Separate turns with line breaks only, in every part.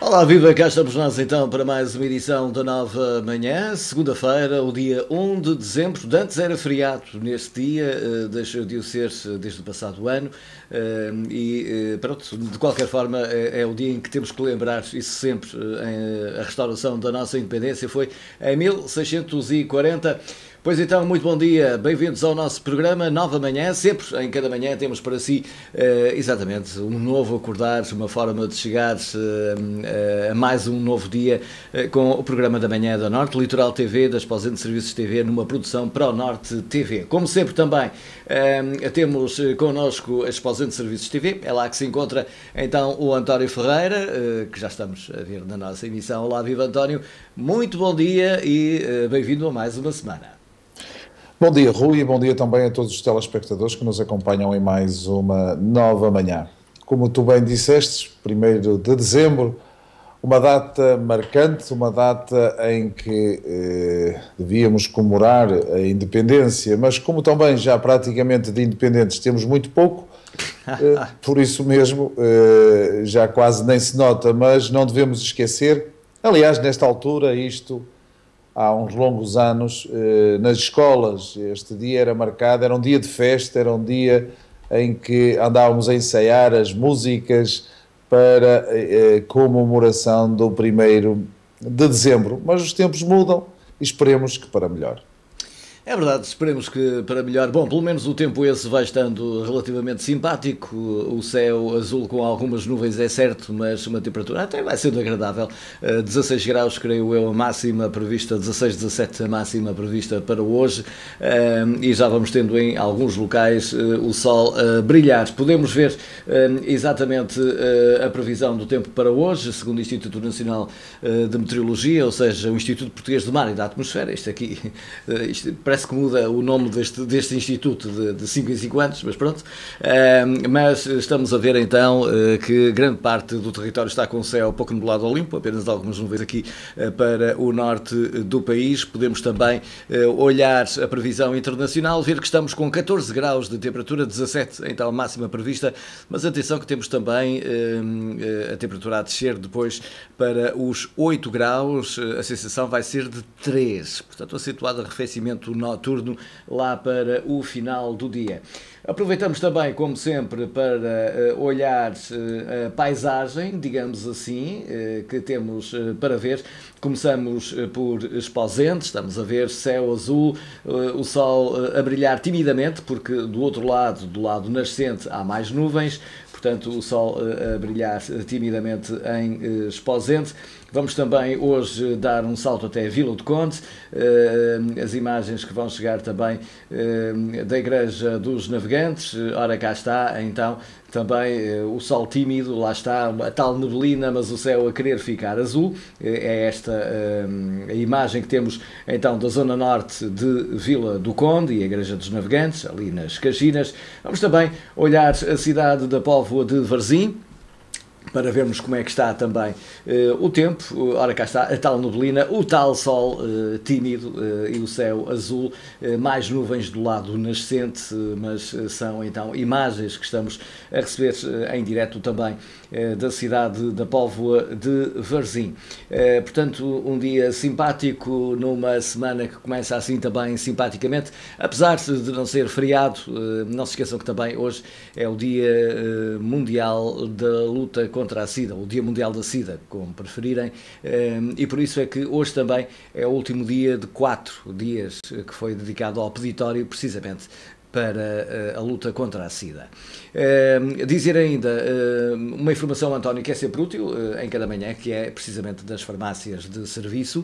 Olá, viva! Cá estamos nós então para mais uma edição da Nova Manhã, segunda-feira, o dia 1 de dezembro. De antes era feriado neste dia, deixou de o ser desde o passado ano pronto, de qualquer forma é o dia em que temos que lembrar isso sempre. A restauração da nossa independência foi em 1640. Pois então, muito bom dia, bem-vindos ao nosso programa Nova Manhã. Sempre, em cada manhã, temos para si, exatamente, um novo acordar, uma forma de chegar a mais um novo dia com o programa da manhã da Norte Litoral TV, da Esposende Serviços TV, numa produção para o Norte TV. Como sempre também, temos connosco a Esposende Serviços TV, é lá que se encontra então o António Ferreira, que já estamos a ver na nossa emissão. Olá, viva António, muito bom dia e bem-vindo a mais uma semana.
Bom dia, Rui, e bom dia também a todos os telespectadores que nos acompanham em mais uma nova manhã. Como tu bem disseste, 1º de dezembro, uma data marcante, uma data em que devíamos comemorar a independência, mas como também já praticamente de independentes temos muito pouco, por isso mesmo já quase nem se nota, mas não devemos esquecer, aliás, nesta altura isto... Há uns longos anos, nas escolas, este dia era marcado, era um dia de festa, era um dia em que andávamos a ensaiar as músicas para a comemoração do 1º de dezembro. Mas os tempos mudam e esperemos que para melhor.
É verdade, esperemos que para melhor. Bom, pelo menos o tempo esse vai estando relativamente simpático, o céu azul com algumas nuvens é certo, mas uma temperatura até vai sendo agradável, 16 graus creio eu a máxima prevista, 16, 17 a máxima prevista para hoje, e já vamos tendo em alguns locais o sol a brilhar. Podemos ver exatamente a previsão do tempo para hoje, segundo o Instituto Nacional de Meteorologia, ou seja, o Instituto Português do Mar e da Atmosfera. Isto aqui, parece que muda o nome deste instituto de 5 em 5 anos, mas pronto. Mas estamos a ver então que grande parte do território está com o céu pouco nublado ou limpo, apenas algumas nuvens aqui para o norte do país. Podemos também olhar a previsão internacional, ver que estamos com 14 graus de temperatura, 17 então a máxima prevista, mas atenção que temos também a temperatura a descer depois para os 8 graus, a sensação vai ser de 3, portanto acentuado arrefecimento noturno lá para o final do dia. Aproveitamos também, como sempre, para olhar a paisagem, digamos assim, que temos para ver. Começamos por Esposende, estamos a ver céu azul, o sol a brilhar timidamente, porque do outro lado, do lado nascente, há mais nuvens. Portanto, o sol a brilhar timidamente em Esposende. Vamos também hoje dar um salto até Vila do Conde, as imagens que vão chegar também da Igreja dos Navegantes. Ora, cá está, então, também o sol tímido, lá está, a tal neblina, mas o céu a querer ficar azul. É esta a imagem que temos, então, da zona norte de Vila do Conde e a Igreja dos Navegantes, ali nas Caxinas. Vamos também olhar a cidade da Póvoa de Varzim, para vermos como é que está também o tempo. Ora, cá está a tal neblina, o tal sol tímido e o céu azul, mais nuvens do lado nascente, mas são então imagens que estamos a receber em direto também da cidade da Póvoa de Varzim. Portanto, um dia simpático numa semana que começa assim também simpaticamente, apesar de não ser feriado. Não se esqueçam que também hoje é o Dia Mundial da Luta contra a SIDA, o Dia Mundial da SIDA, como preferirem, e por isso é que hoje também é o último dia de 4 dias que foi dedicado ao peditório, precisamente para a luta contra a SIDA. Dizer ainda uma informação, António, que é sempre útil em cada manhã, que é precisamente das farmácias de serviço,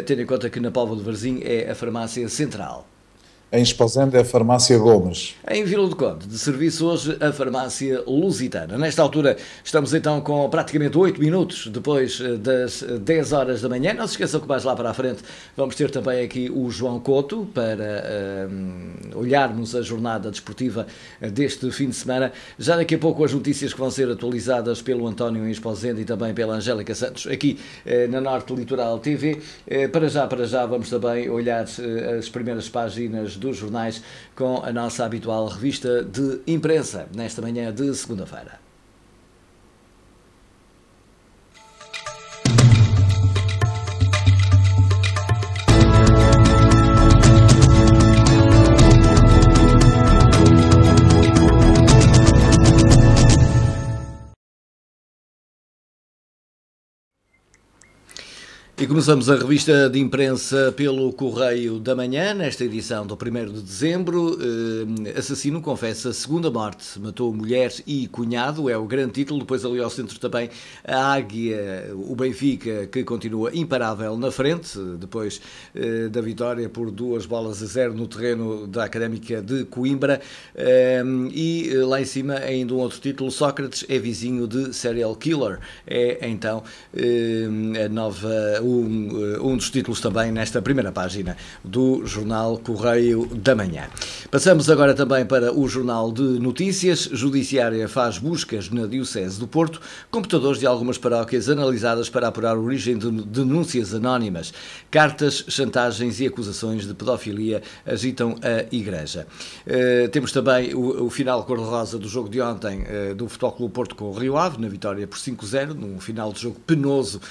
tendo em conta que na Póvoa de Varzim é a farmácia central.
Em Esposende é a farmácia Gomes.
Em Vila do Conde, de serviço hoje, a farmácia Lusitana. Nesta altura estamos então com praticamente 8 minutos depois das 10 horas da manhã. Não se esqueçam que mais lá para a frente vamos ter também aqui o João Couto para olharmos a jornada desportiva deste fim de semana. Já daqui a pouco as notícias que vão ser atualizadas pelo António em Esposende e também pela Angélica Santos aqui na Norte Litoral TV. Para já vamos também olhar as primeiras páginas dos jornais com a nossa habitual revista de imprensa nesta manhã de segunda-feira. E começamos a revista de imprensa pelo Correio da Manhã, nesta edição do 1º de dezembro. Assassino confessa segunda morte, matou mulher e cunhado, é o grande título. Depois ali ao centro também a Águia, o Benfica, que continua imparável na frente, depois da vitória por 2-0 no terreno da Académica de Coimbra. E lá em cima ainda um outro título, Sócrates é vizinho de serial killer. É então a nova... Um dos títulos também nesta primeira página do jornal Correio da Manhã. Passamos agora também para o jornal de notícias. Judiciária faz buscas na Diocese do Porto, computadores de algumas paróquias analisadas para apurar a origem de denúncias anónimas. Cartas, chantagens e acusações de pedofilia agitam a Igreja. Temos também o final cor-de-rosa do jogo de ontem do Futebol Clube Porto com o Rio Ave, na vitória por 5-0, num final de jogo penoso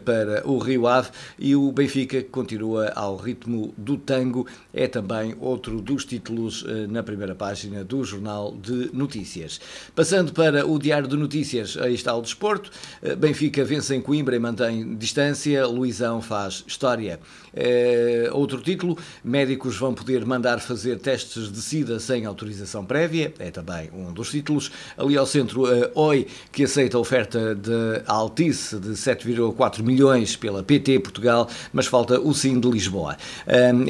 para o Rio Ave, e o Benfica continua ao ritmo do tango, é também outro dos títulos na primeira página do Jornal de Notícias. Passando para o Diário de Notícias, aí está o desporto. Benfica vence em Coimbra e mantém distância, Luizão faz história. Outro título, médicos vão poder mandar fazer testes de SIDA sem autorização prévia, é também um dos títulos. Ali ao centro, Oi, que aceita a oferta de Altice de 7,4 milhões pela PT Portugal, mas falta o sim de Lisboa.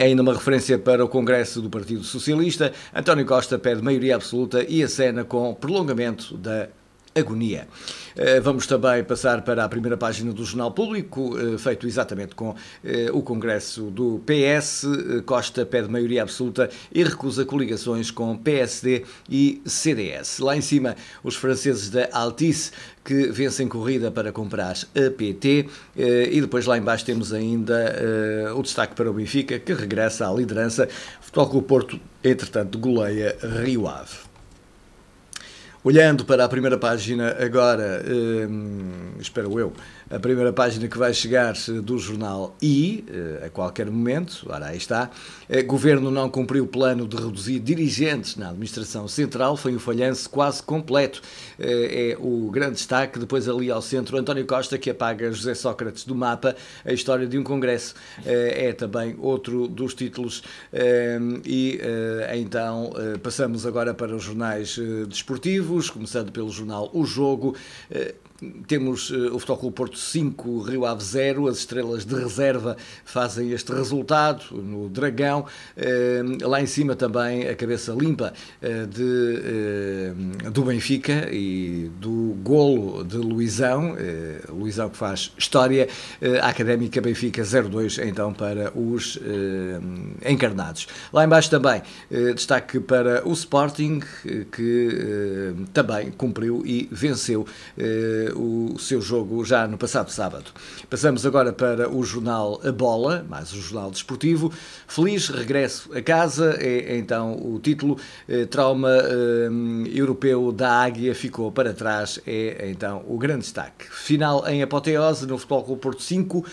Ainda uma referência para o Congresso do Partido Socialista. António Costa pede maioria absoluta e acena com prolongamento da agonia. Vamos também passar para a primeira página do Jornal Público, feito exatamente com o Congresso do PS. Costa pede maioria absoluta e recusa coligações com PSD e CDS. Lá em cima, os franceses da Altice, que vencem corrida para comprar a PT, e depois lá em baixo temos ainda o destaque para o Benfica, que regressa à liderança. Futebol Clube Porto, entretanto, goleia Rio Ave. Olhando para a primeira página agora, espero eu, a primeira página que vai chegar do jornal I, a qualquer momento, ora aí está. Governo não cumpriu o plano de reduzir dirigentes na administração central, foi um falhanço quase completo. É o grande destaque. Depois ali ao centro, António Costa, que apaga José Sócrates do mapa, a história de um congresso, é também outro dos títulos. Então passamos agora para os jornais desportivos, começando pelo jornal O Jogo. Temos o Futebol Clube Porto 5, Rio Ave 0, as estrelas de reserva fazem este resultado no Dragão. Lá em cima também a cabeça limpa do Benfica e do golo de Luizão, Luizão que faz história. A Académica Benfica 0-2 então para os encarnados. Lá em baixo também destaque para o Sporting, que também cumpriu e venceu o seu jogo já no passado sábado. Passamos agora para o jornal A Bola, mais um jornal desportivo. Feliz regresso a casa, é então o título. Trauma europeu da Águia ficou para trás, é então o grande destaque. Final em apoteose no Futebol Clube Porto 5,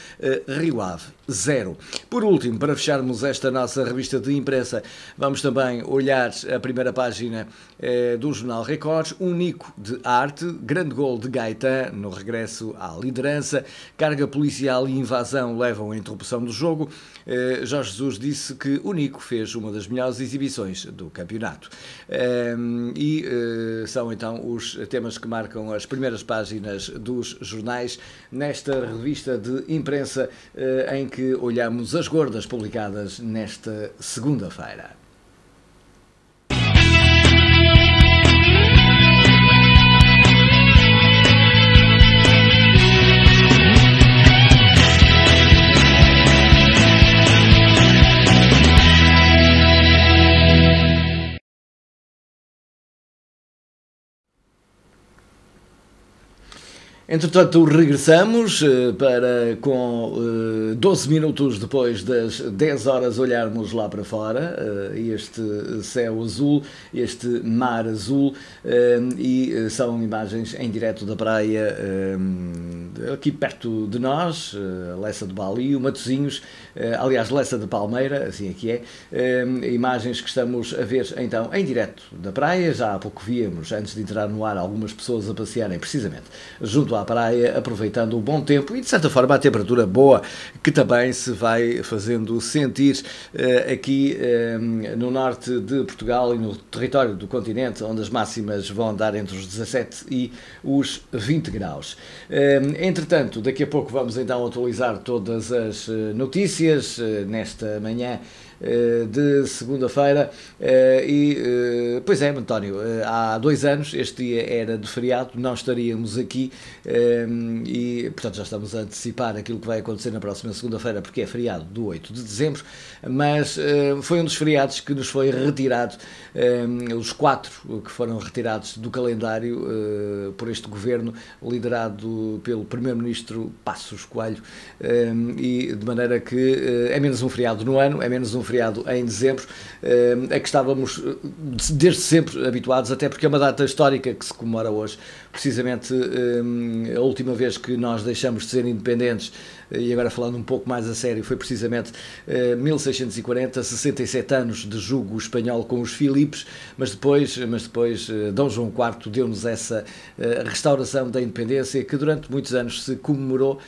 Rio Ave 0. Por último, para fecharmos esta nossa revista de imprensa, vamos também olhar a primeira página do jornal Record. Um Nico de arte, grande gol de Gaeta no regresso à liderança. Carga policial e invasão levam à interrupção do jogo. Jorge Jesus disse que o Nico fez uma das melhores exibições do campeonato. São então os temas que marcam as primeiras páginas dos jornais nesta revista de imprensa em que olhamos as gordas publicadas nesta segunda-feira. Entretanto, regressamos com 12 minutos depois das 10 horas olharmos lá para fora, este céu azul, este mar azul, e são imagens em direto da praia aqui perto de nós, Lessa de Bali, Matosinhos, aliás, Lessa de Palmeira, assim aqui é, imagens que estamos a ver então em direto da praia. Já há pouco víamos, antes de entrar no ar, algumas pessoas a passearem precisamente junto à praia, aproveitando o bom tempo e, de certa forma, a temperatura boa, que também se vai fazendo sentir aqui no norte de Portugal e no território do continente, onde as máximas vão andar entre os 17 e os 20 graus. Entretanto, daqui a pouco vamos então atualizar todas as notícias nesta manhã de segunda-feira pois é, António, há 2 anos este dia era de feriado, não estaríamos aqui e portanto já estamos a antecipar aquilo que vai acontecer na próxima segunda-feira, porque é feriado do 8 de dezembro, mas foi um dos feriados que nos foi retirado, os 4 que foram retirados do calendário por este governo liderado pelo primeiro-ministro Passos Coelho, e de maneira que é menos um feriado no ano, é menos um feriado em dezembro, a que estávamos desde sempre habituados, até porque é uma data histórica que se comemora hoje, precisamente a última vez que nós deixamos de ser independentes, e agora falando um pouco mais a sério, foi precisamente 1640, 67 anos de jugo espanhol com os Filipes, mas depois Dom João IV deu-nos essa restauração da independência que durante muitos anos se comemorou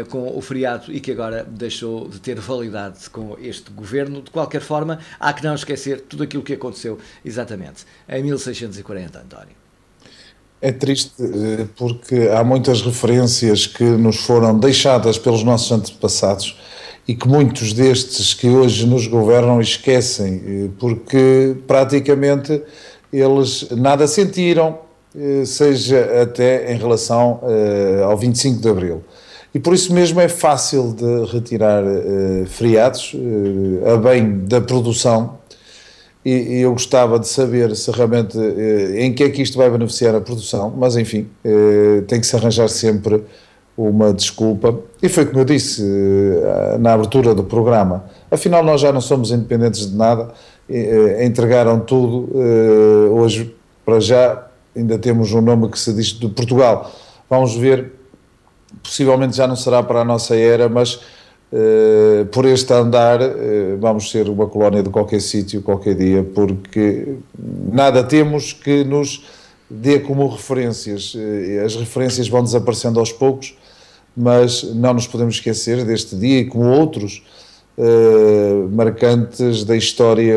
com o feriado e que agora deixou de ter validade com este governo. De qualquer forma, há que não esquecer tudo aquilo que aconteceu exatamente em 1640, António.
É triste porque há muitas referências que nos foram deixadas pelos nossos antepassados e que muitos destes que hoje nos governam esquecem, porque praticamente eles nada sentiram, seja até em relação ao 25 de Abril. E por isso mesmo é fácil de retirar feriados a bem da produção. E eu gostava de saber se realmente em que é que isto vai beneficiar a produção, mas enfim, tem que se arranjar sempre uma desculpa. E foi como eu disse na abertura do programa, afinal nós já não somos independentes de nada, entregaram tudo, hoje para já ainda temos um nome que se diz de Portugal, vamos ver, possivelmente já não será para a nossa era, mas por este andar vamos ser uma colónia de qualquer sítio, qualquer dia, porque nada temos que nos dê como referências. As referências vão desaparecendo aos poucos, mas não nos podemos esquecer deste dia e como outros marcantes da história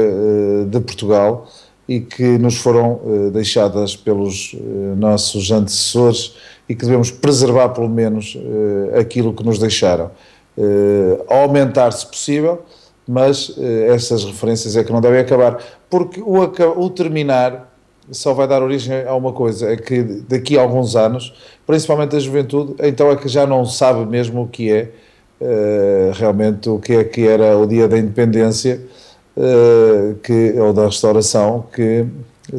de Portugal e que nos foram deixadas pelos nossos antecessores e que devemos preservar pelo menos aquilo que nos deixaram. Aumentar se possível, mas essas referências é que não devem acabar, porque o terminar só vai dar origem a uma coisa, é que daqui a alguns anos, principalmente a juventude, então é que já não sabe mesmo o que é realmente o que é que era o dia da independência ou da restauração, que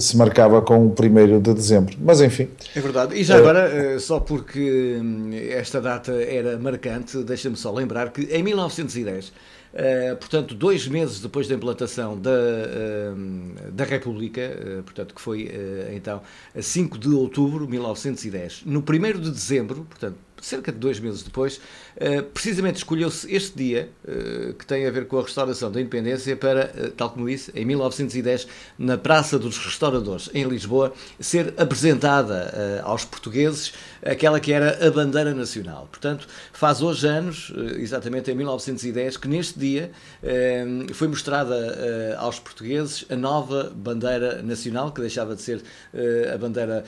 se marcava com o 1º de dezembro, mas enfim.
É verdade, e já agora, só porque esta data era marcante, deixa-me só lembrar que em 1910, portanto 2 meses depois da implantação da República, portanto que foi então a 5 de outubro de 1910, no 1º de dezembro, portanto cerca de 2 meses depois, precisamente escolheu-se este dia, que tem a ver com a restauração da independência, para, tal como disse, em 1910, na Praça dos Restauradores, em Lisboa, ser apresentada aos portugueses aquela que era a bandeira nacional. Portanto, faz hoje anos, exatamente em 1910, que neste dia foi mostrada aos portugueses a nova bandeira nacional, que deixava de ser a bandeira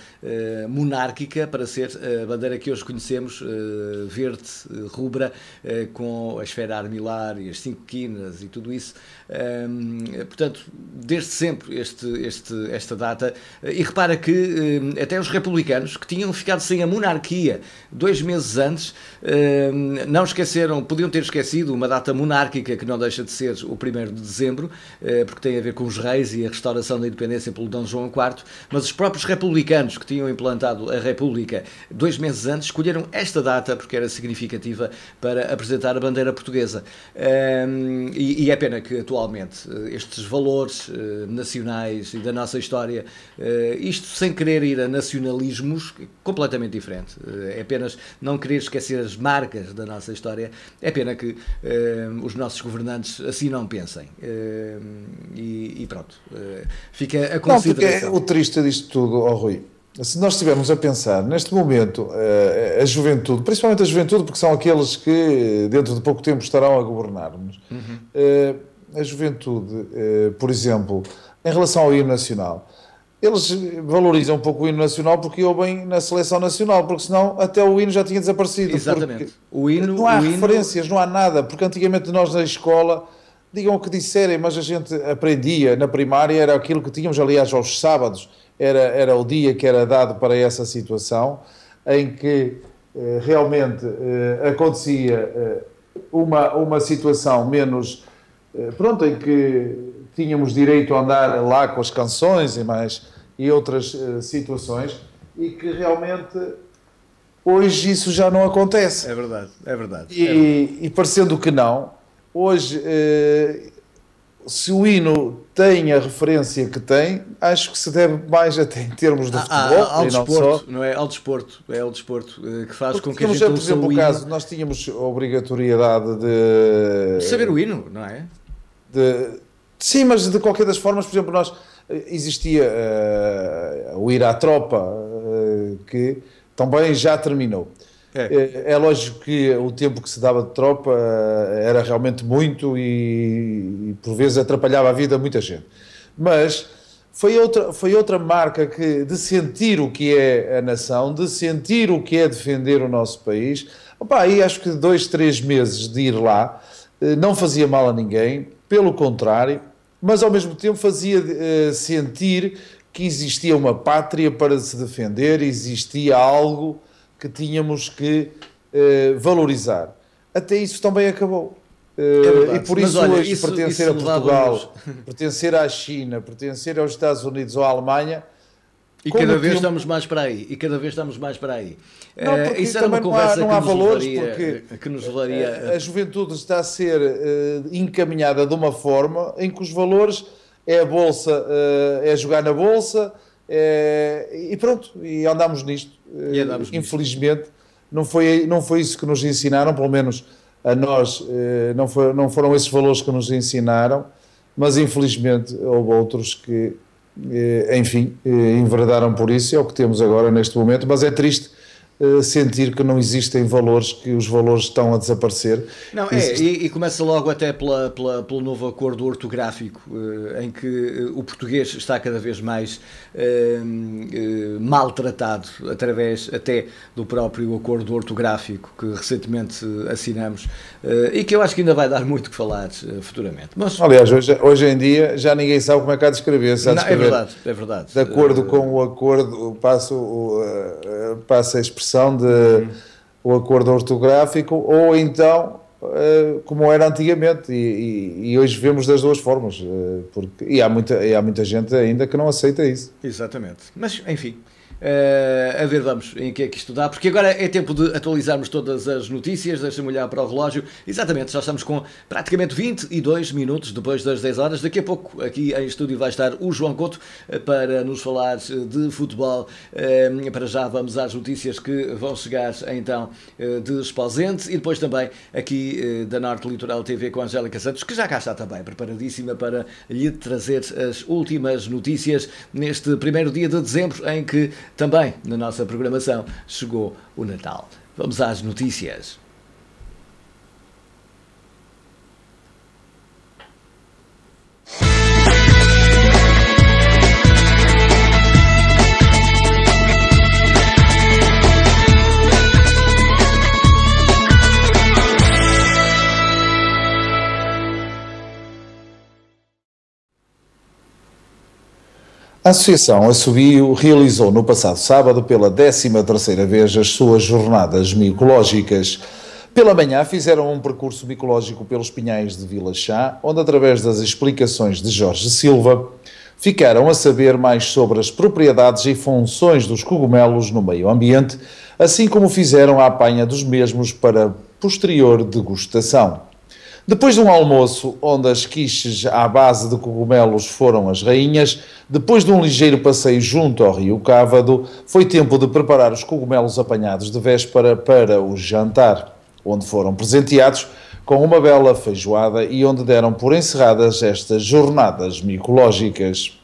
monárquica para ser a bandeira que hoje conhecemos, verde, rubra, com a esfera armilar e as 5 quinas e tudo isso. Portanto, desde sempre esta data, e repara que até os republicanos, que tinham ficado sem a monarquia 2 meses antes, não esqueceram, podiam ter esquecido uma data monárquica que não deixa de ser o 1º de dezembro, porque tem a ver com os reis e a restauração da independência pelo Dom João IV, mas os próprios republicanos que tinham implantado a República 2 meses antes escolheram esta data porque era significativa para apresentar a bandeira portuguesa. E é pena que atualmente estes valores nacionais e da nossa história, isto sem querer ir a nacionalismos completamente diferente, é apenas não querer esquecer as marcas da nossa história, é pena que os nossos governantes assim não pensem. E pronto, fica a consideração.
Não, porque o triste disto tudo, Rui, se nós estivermos a pensar, neste momento, a juventude, principalmente a juventude, porque são aqueles que dentro de pouco tempo estarão a governar-nos, a juventude, por exemplo, em relação ao hino nacional, eles valorizam um pouco o hino nacional porque ouvem na seleção nacional, porque senão até o hino já tinha desaparecido.
Exatamente. O hino,
não há referências, não há nada, porque antigamente nós na escola, digam o que disserem, mas a gente aprendia na primária, era aquilo que tínhamos, aliás, aos sábados, era o dia que era dado para essa situação, em que realmente acontecia uma situação menos, pronto, em que tínhamos direito a andar lá com as canções e outras situações, e que realmente hoje isso já não acontece.
É verdade, é verdade.
E parecendo que não, hoje, se o hino tem a referência que tem, acho que se deve mais até em termos de futebol.
Ao desporto, não é? Ao desporto, é ao desporto que faz
porque
com que a gente
por exemplo, o caso, nós tínhamos a obrigatoriedade de
saber o hino, não é?
Sim, mas de qualquer das formas, por exemplo, existia o ir à tropa, que também já terminou. É lógico que o tempo que se dava de tropa era realmente muito e por vezes atrapalhava a vida de muita gente. Mas foi outra marca de sentir o que é a nação, de sentir o que é defender o nosso país. E acho que 2, 3 meses de ir lá não fazia mal a ninguém, pelo contrário, mas ao mesmo tempo fazia sentir que existia uma pátria para se defender, existia algo que tínhamos que valorizar. Até isso também acabou. E por isso, olha, hoje pertencer a Portugal, pertencer à China, pertencer aos Estados Unidos ou à Alemanha...
E cada vez estamos mais para aí.
Não,
isso era uma conversa
não há valores, porque
que nos levaria...
A juventude está a ser encaminhada de uma forma em que os valores é a bolsa, é jogar na bolsa, e pronto, e andamos nisto. Infelizmente, não foi isso que nos ensinaram, pelo menos a nós, não foram esses valores que nos ensinaram, mas infelizmente houve outros que, enfim, enverdaram por isso, é o que temos agora neste momento, mas é triste sentir que não existem valores, que os valores estão a desaparecer.
Não, e começa logo até pelo novo acordo ortográfico, em que o português está cada vez mais maltratado, através até do próprio acordo ortográfico que recentemente assinamos, e que eu acho que ainda vai dar muito que falar futuramente. Mas,
aliás, hoje em dia já ninguém sabe como é que há de escrever.
É verdade.
De acordo com o acordo, passa a expressão o acordo ortográfico, ou então como era antigamente, e hoje vemos das duas formas, porque há muita gente ainda que não aceita isso.
Exatamente, mas enfim, a ver, vamos em que é que isto dá, porque agora é tempo de atualizarmos todas as notícias. Deixa-me olhar para o relógio. Exatamente, já estamos com praticamente 22 minutos depois das 10 horas. Daqui a pouco aqui em estúdio vai estar o João Couto para nos falar de futebol. Para já vamos às notícias que vão chegar então de Esposende, e depois também aqui da Norte Litoral TV com a Angélica Santos, que já cá está também preparadíssima para lhe trazer as últimas notícias neste primeiro dia de dezembro, em que também na nossa programação chegou o Natal. Vamos às notícias.
A Associação Assobio realizou no passado sábado pela 13ª vez as suas jornadas micológicas. Pela manhã fizeram um percurso micológico pelos Pinhais de Vila Chá, onde através das explicações de Jorge Silva, ficaram a saber mais sobre as propriedades e funções dos cogumelos no meio ambiente, assim como fizeram a apanha dos mesmos para posterior degustação. Depois de um almoço onde as quiches à base de cogumelos foram as rainhas, depois de um ligeiro passeio junto ao rio Cávado, foi tempo de preparar os cogumelos apanhados de véspera para o jantar, onde foram presenteados com uma bela feijoada e onde deram por encerradas estas jornadas micológicas.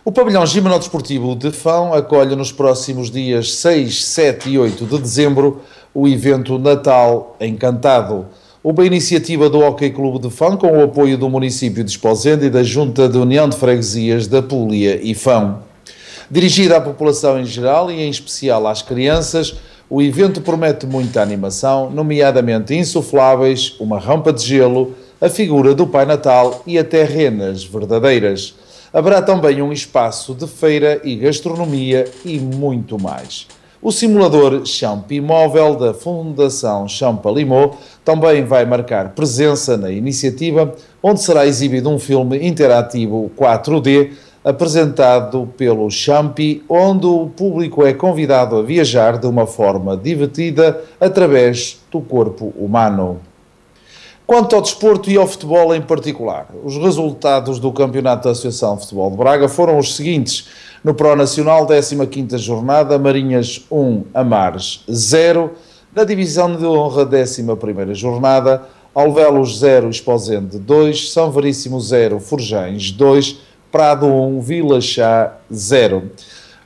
O pavilhão Gimnódromo de Fão acolhe nos próximos dias 6, 7 e 8 de dezembro o evento Natal Encantado, uma iniciativa do Hóquei Clube de Fão com o apoio do município de Esposende e da Junta de União de Freguesias da Púlia e Fão. Dirigida à população em geral e em especial às crianças, o evento promete muita animação, nomeadamente insufláveis, uma rampa de gelo, a figura do Pai Natal e até renas verdadeiras. Haverá também um espaço de feira e gastronomia e muito mais. O simulador Champi Móvel da Fundação Champalimau também vai marcar presença na iniciativa, onde será exibido um filme interativo 4D apresentado pelo Champi, onde o público é convidado a viajar de uma forma divertida através do corpo humano. Quanto ao desporto e ao futebol em particular, os resultados do Campeonato da Associação de Futebol de Braga foram os seguintes. No Pro Nacional, 15ª jornada, Marinhas 1, Amares 0. Na Divisão de Honra, 11ª jornada, Alvelos 0, Esposende 2, São Veríssimo 0, Forjães 2, Prado 1, Vila Chá 0.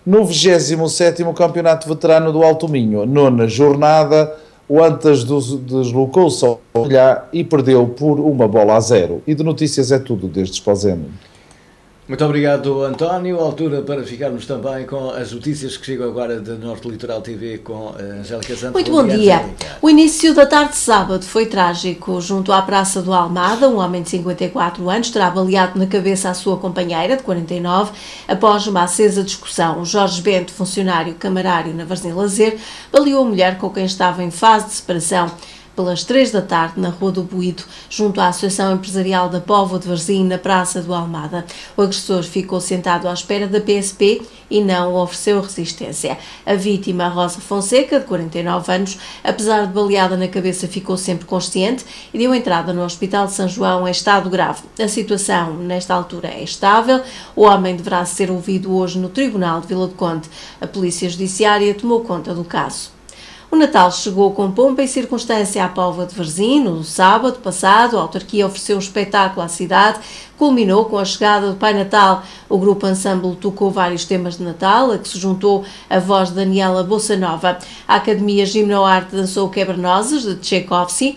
No 27º Campeonato Veterano do Alto Minho, 9ª jornada, o Antas deslocou-se ao Olhar e perdeu por 1-0. E de notícias é tudo desde Esposende.
Muito obrigado, António. Altura para ficarmos também com as notícias que chegam agora da Norte Litoral TV com a Angélica Santos.
Muito bom dia. O início da tarde de sábado foi trágico. Junto à Praça do Almada, um homem de 54 anos terá baleado na cabeça a sua companheira, de 49, após uma acesa discussão. Jorge Bento, funcionário camarário na Varzim Lazer, baleou a mulher com quem estava em fase de separação. Pelas 3 da tarde, na Rua do Boído, junto à Associação Empresarial da Póvoa de Varzim, na Praça do Almada. O agressor ficou sentado à espera da PSP e não ofereceu resistência. A vítima, Rosa Fonseca, de 49 anos, apesar de baleada na cabeça, ficou sempre consciente e deu entrada no Hospital de São João em estado grave. A situação, nesta altura, é estável. O homem deverá ser ouvido hoje no Tribunal de Vila do Conde. A Polícia Judiciária tomou conta do caso. O Natal chegou com pompa e circunstância à Póvoa de Varzim. No sábado passado, a autarquia ofereceu um espetáculo à cidade, culminou com a chegada do Pai Natal. O grupo Ensemble tocou vários temas de Natal, a que se juntou a voz de Daniela Bossanova. A Academia Gimnoarte dançou Quebra-Nozes, de Tchaikovsky.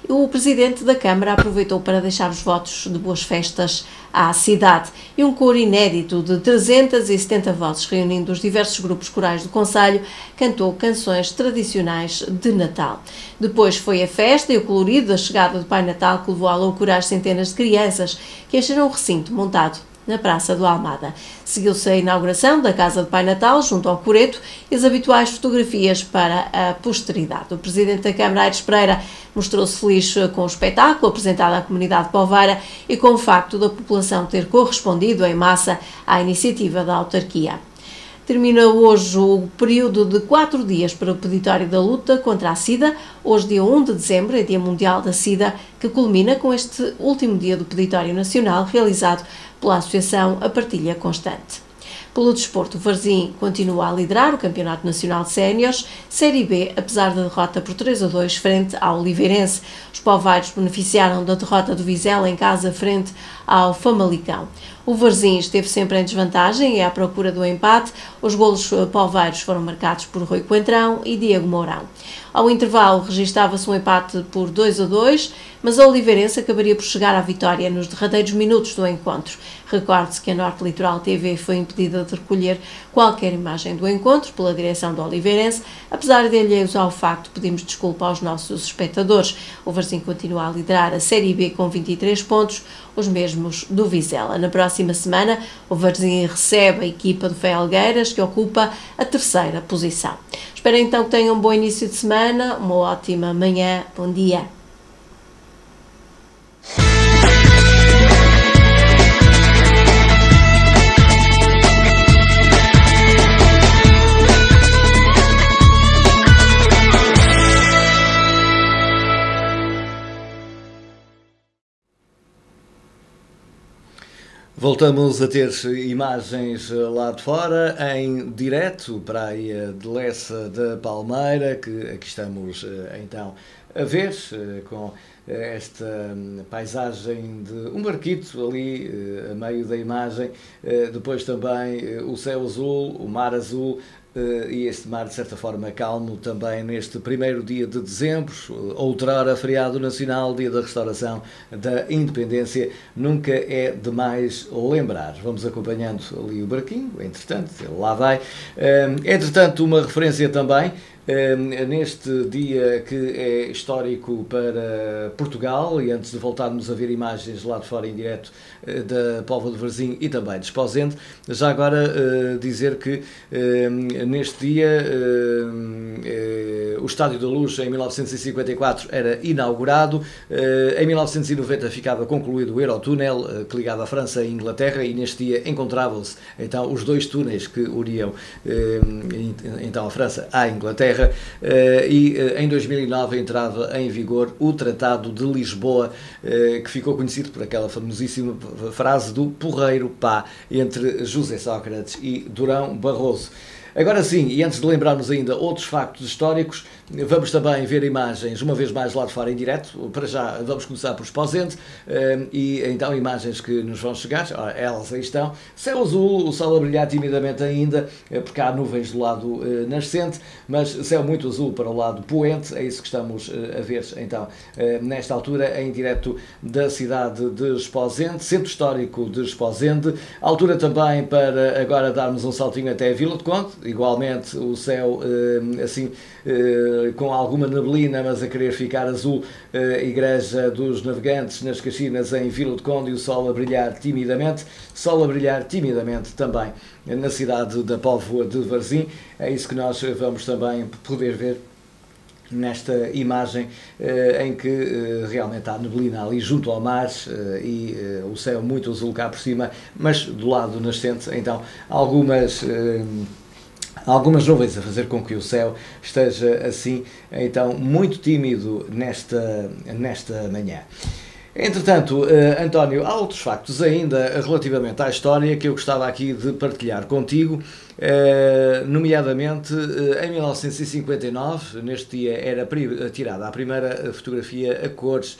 O presidente da Câmara aproveitou para deixar os votos de boas festas à cidade. E um coro inédito de 370 vozes, reunindo os diversos grupos corais do concelho, cantou canções tradicionais de Natal. Depois foi a festa e o colorido da chegada do Pai Natal, que levou à loucura as centenas de crianças que encheram o recinto montado na Praça do Almada. Seguiu-se a inauguração da Casa do Pai Natal, junto ao Coreto, e as habituais fotografias para a posteridade. O presidente da Câmara, Aires Pereira, mostrou-se feliz com o espetáculo apresentado à comunidade povoeira e com o facto da população ter correspondido em massa à iniciativa da autarquia. Termina hoje o período de 4 dias para o peditório da luta contra a SIDA. Hoje, dia 1 de dezembro, é Dia Mundial da SIDA, que culmina com este último dia do peditório nacional, realizado pela Associação A Partilha Constante. Pelo desporto, o Varzim continua a liderar o Campeonato Nacional de Séniores, Série B, apesar da derrota por 3-2 frente ao Oliveirense. Os poveiros beneficiaram da derrota do Vizela em casa frente ao Famalicão. O Varzim esteve sempre em desvantagem e à procura do empate. Os golos poveiros foram marcados por Rui Coentrão e Diego Mourão. Ao intervalo, registava-se um empate por 2-2, mas a Oliveirense acabaria por chegar à vitória nos derradeiros minutos do encontro. Recorde-se que a Norte Litoral TV foi impedida de recolher qualquer imagem do encontro pela direção do Oliveirense. Apesar de alheios ao facto, pedimos desculpa aos nossos espectadores. O Varzim continua a liderar a Série B com 23 pontos, os mesmos do Vizela. Na próxima semana, o Varzim recebe a equipa do Felgueiras, que ocupa a 3ª posição. Espero então que tenham um bom início de semana, uma ótima manhã, bom dia.
Voltamos a ter imagens lá de fora, em direto para a Praia de Lessa da Palmeira, que aqui estamos então a ver, com esta paisagem de um barquito ali a meio da imagem, depois também o céu azul, o mar azul, e este mar de certa forma calmo também neste primeiro dia de dezembro, outrora feriado nacional, dia da restauração da independência, nunca é demais lembrar. Vamos acompanhando ali o barquinho, entretanto, ele lá vai. Entretanto, uma referência também neste dia que é histórico para Portugal, e antes de voltarmos a ver imagens lá de fora em direto da Póvoa de Varzim e também de Esposende, já agora dizer que neste dia o Estádio da Luz em 1954 era inaugurado, em 1990 ficava concluído o Eurotúnel que ligava a França e a Inglaterra, e neste dia encontravam-se então os dois túneis que uniam então a França à Inglaterra. E em 2009 entrava em vigor o Tratado de Lisboa, que ficou conhecido por aquela famosíssima frase do porreiro pá entre José Sócrates e Durão Barroso. Agora sim, e antes de lembrarmos ainda outros factos históricos, vamos também ver imagens, uma vez mais lá de fora em direto. Para já vamos começar por Esposende, e então imagens que nos vão chegar, elas aí estão. Céu azul, o sol a brilhar timidamente ainda, porque há nuvens do lado nascente, mas céu muito azul para o lado poente, é isso que estamos a ver então nesta altura em direto da cidade de Esposende, centro histórico de Esposende. Altura também para agora darmos um saltinho até a Vila de Conde, igualmente o céu assim com alguma neblina, mas a querer ficar azul, Igreja dos Navegantes nas Caxinas em Vila de Conde, e o sol a brilhar timidamente também na cidade da Póvoa de Varzim. É isso que nós vamos também poder ver nesta imagem em que realmente há neblina ali junto ao mar e o céu muito azul cá por cima, mas do lado nascente então algumas nuvens a fazer com que o céu esteja assim, então, muito tímido nesta manhã. Entretanto, António, há outros factos ainda relativamente à história que eu gostava aqui de partilhar contigo, nomeadamente em 1959, neste dia era tirada a primeira fotografia a cores,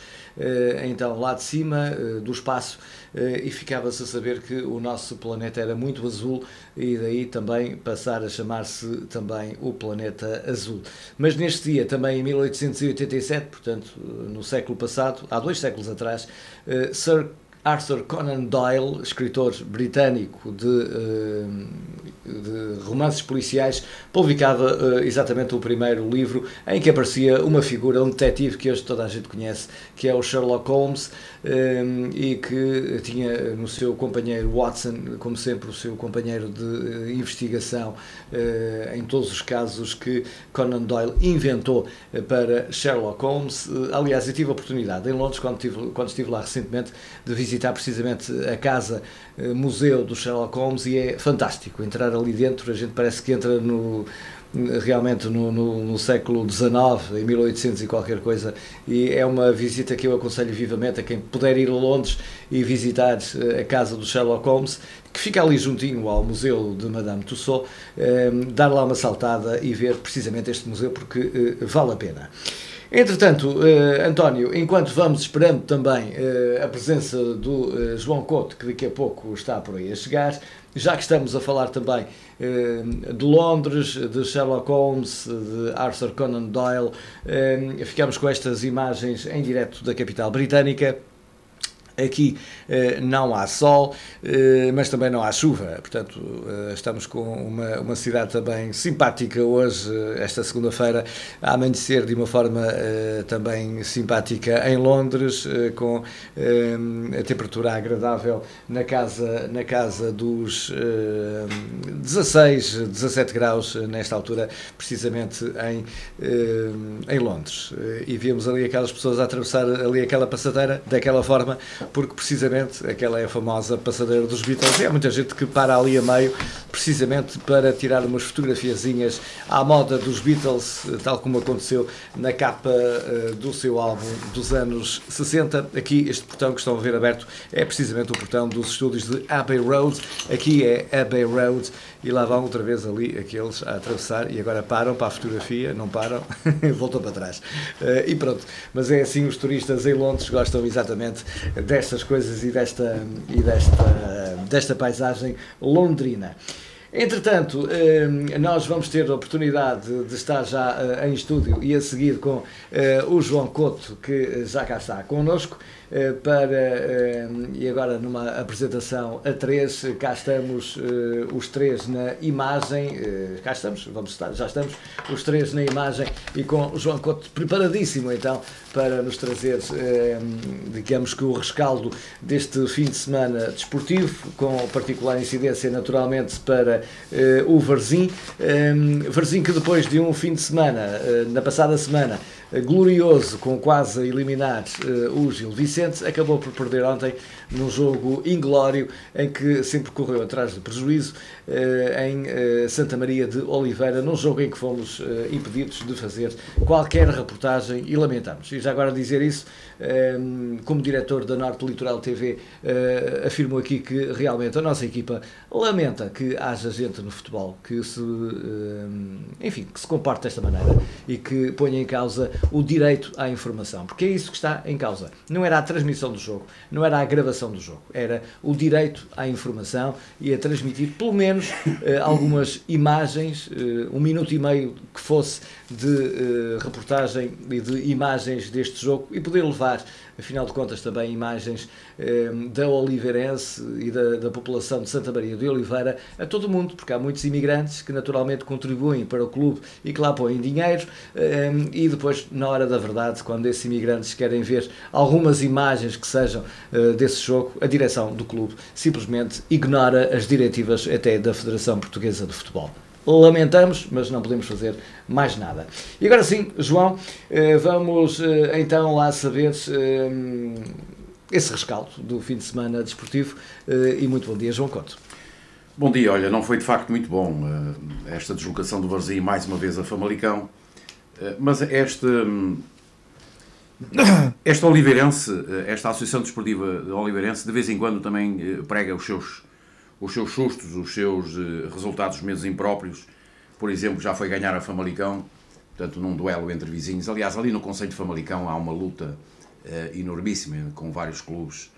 então lá de cima do espaço, e ficava-se a saber que o nosso planeta era muito azul, e daí também passar a chamar-se também o planeta azul. Mas neste dia, também em 1887, portanto no século passado, há 2 séculos atrás, Sir Arthur Conan Doyle, escritor britânico de romances policiais, publicava exatamente o primeiro livro em que aparecia uma figura, um detetive que hoje toda a gente conhece, que é o Sherlock Holmes, e que tinha no seu companheiro Watson, como sempre, o seu companheiro de investigação em todos os casos que Conan Doyle inventou para Sherlock Holmes. Aliás, eu tive a oportunidade em Londres, quando estive lá recentemente, de visitar precisamente a casa museu do Sherlock Holmes, e é fantástico entrar ali dentro. A gente parece que entra realmente no século XIX, em 1800 e qualquer coisa, e é uma visita que eu aconselho vivamente a quem puder ir a Londres e visitar a casa do Sherlock Holmes, que fica ali juntinho ao Museu de Madame Tussauds, dar lá uma saltada e ver precisamente este museu, porque vale a pena. Entretanto, António, enquanto vamos esperando também a presença do João Couto, que daqui a pouco está por aí a chegar, já que estamos a falar também de Londres, de Sherlock Holmes, de Arthur Conan Doyle, ficamos com estas imagens em direto da capital britânica. Aqui não há sol, mas também não há chuva, portanto estamos com uma cidade também simpática hoje, esta segunda-feira, a amanhecer de uma forma também simpática em Londres, com a temperatura agradável na casa dos 16, 17 graus nesta altura, precisamente em Londres. E víamos ali aquelas pessoas a atravessar ali aquela passadeira daquela forma, porque precisamente aquela é a famosa passadeira dos Beatles, e há muita gente que para ali a meio precisamente para tirar umas fotografiazinhas à moda dos Beatles, tal como aconteceu na capa do seu álbum dos anos 60. Aqui este portão que estão a ver aberto é precisamente o portão dos estúdios de Abbey Road. Aqui é Abbey Road e lá vão outra vez ali aqueles a atravessar e agora param para a fotografia, não param, voltam para trás. E pronto, mas é assim, os turistas em Londres gostam exatamente destas coisas e desta paisagem londrina. Entretanto, nós vamos ter a oportunidade de estar já em estúdio e a seguir com o João Couto, que já cá está connosco, e agora numa apresentação a três, cá estamos os três na imagem, cá estamos, já estamos os três na imagem e com o João Couto preparadíssimo então para nos trazer, digamos que o rescaldo deste fim de semana desportivo, com particular incidência naturalmente para o Varzim. Varzim que depois de um fim de semana, na passada semana, glorioso, com quase a eliminar o Gil Vicente, acabou por perder ontem num jogo inglório em que sempre correu atrás do prejuízo em Santa Maria de Oliveira, num jogo em que fomos impedidos de fazer qualquer reportagem e lamentamos. E já agora dizer isso, como diretor da Norte Litoral TV, afirmo aqui que realmente a nossa equipa lamenta que haja gente no futebol que se comporte desta maneira e que ponha em causa o direito à informação, porque é isso que está em causa. Não era a transmissão do jogo, não era a gravação do jogo, era o direito à informação e a transmitir pelo menos algumas imagens, 1 minuto e meio que fosse de reportagem e de imagens deste jogo e poder levar, afinal de contas, também imagens da Oliveirense e da população de Santa Maria de Oliveira a todo o mundo, porque há muitos imigrantes que naturalmente contribuem para o clube e que lá põem dinheiro e depois, na hora da verdade, quando esses imigrantes querem ver algumas imagens que sejam desse jogo, a direção do clube simplesmente ignora as diretivas até da Federação Portuguesa de Futebol. Lamentamos, mas não podemos fazer mais nada. E agora sim, João, vamos então lá saber esse rescaldo do fim de semana desportivo e muito bom dia, João Couto.
Bom dia, olha, não foi de facto muito bom esta deslocação do Varzim mais uma vez a Famalicão, mas esta Oliveirense, esta Associação Desportiva Oliveirense, de vez em quando também prega os seus sustos, os seus resultados menos impróprios. Por exemplo, já foi ganhar a Famalicão, portanto, num duelo entre vizinhos. Aliás, ali no concelho de Famalicão há uma luta enormíssima com vários clubes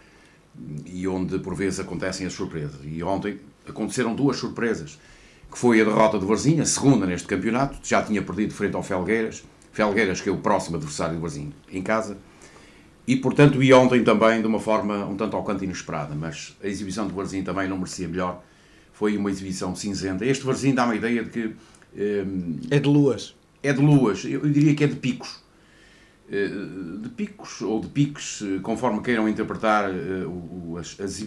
e onde por vezes acontecem as surpresas. E ontem aconteceram 2 surpresas, que foi a derrota do Varzim, a segunda neste campeonato, já tinha perdido frente ao Felgueiras, que é o próximo adversário do Varzim em casa. E, portanto, e ontem também de uma forma um tanto ao quanto inesperada, mas a exibição do Varzim também não merecia melhor. Foi uma exibição cinzenta. Este Varzim dá uma ideia de que...
é de luas.
É de luas. Eu diria que é de picos. De picos ou de piques, conforme queiram interpretar as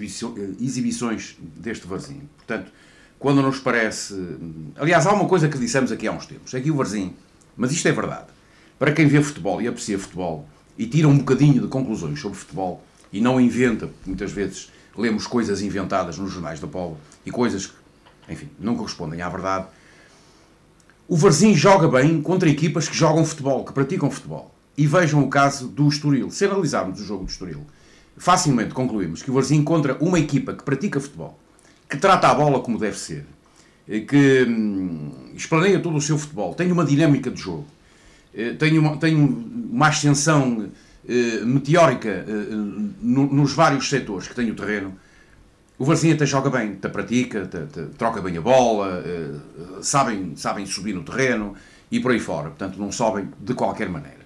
exibições deste Varzim. Portanto, quando nos parece... Aliás, há uma coisa que dissemos aqui há uns tempos. É que o Varzim, mas isto é verdade, para quem vê futebol e aprecia futebol, e tira um bocadinho de conclusões sobre futebol e não inventa, porque muitas vezes lemos coisas inventadas nos jornais da Póvoa e coisas que, enfim, não correspondem à verdade. O Varzim joga bem contra equipas que jogam futebol, que praticam futebol. E vejam o caso do Estoril. Se analisarmos o jogo do Estoril, facilmente concluímos que o Varzim contra uma equipa que pratica futebol, que trata a bola como deve ser, que explaneia todo o seu futebol, tem uma dinâmica de jogo, tem uma ascensão meteórica nos vários setores que tem o terreno. O Varzim até joga bem, até pratica, troca bem a bola, sabem subir no terreno e por aí fora. Portanto, não sobem de qualquer maneira.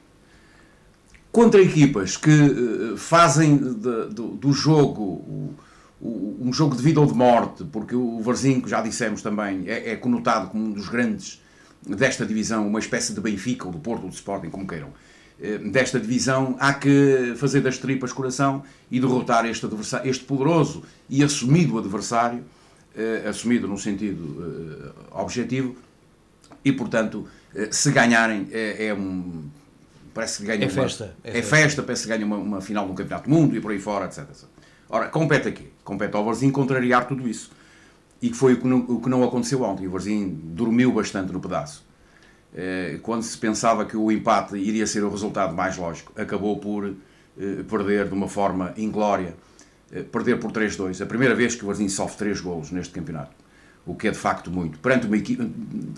Contra equipas que fazem do jogo um jogo de vida ou de morte, porque o Varzim, que já dissemos também, é conotado como um dos grandes desta divisão, uma espécie de Benfica ou do Porto ou do Sporting, como queiram, desta divisão, há que fazer das tripas coração e derrotar este poderoso e assumido adversário, assumido no sentido objetivo, e portanto, se ganharem, parece que ganham
festa.
É festa, parece que ganham uma final de um campeonato do mundo e por aí fora, etc. Ora, compete aqui. Compete ao Varzim contrariar tudo isso. e que foi o que não aconteceu ontem. O Varzim dormiu bastante no pedaço. Quando se pensava que o empate iria ser o resultado mais lógico, acabou por perder de uma forma inglória, perder por 3-2. A primeira vez que o Varzim sofre 3 golos neste campeonato, o que é de facto muito. Perante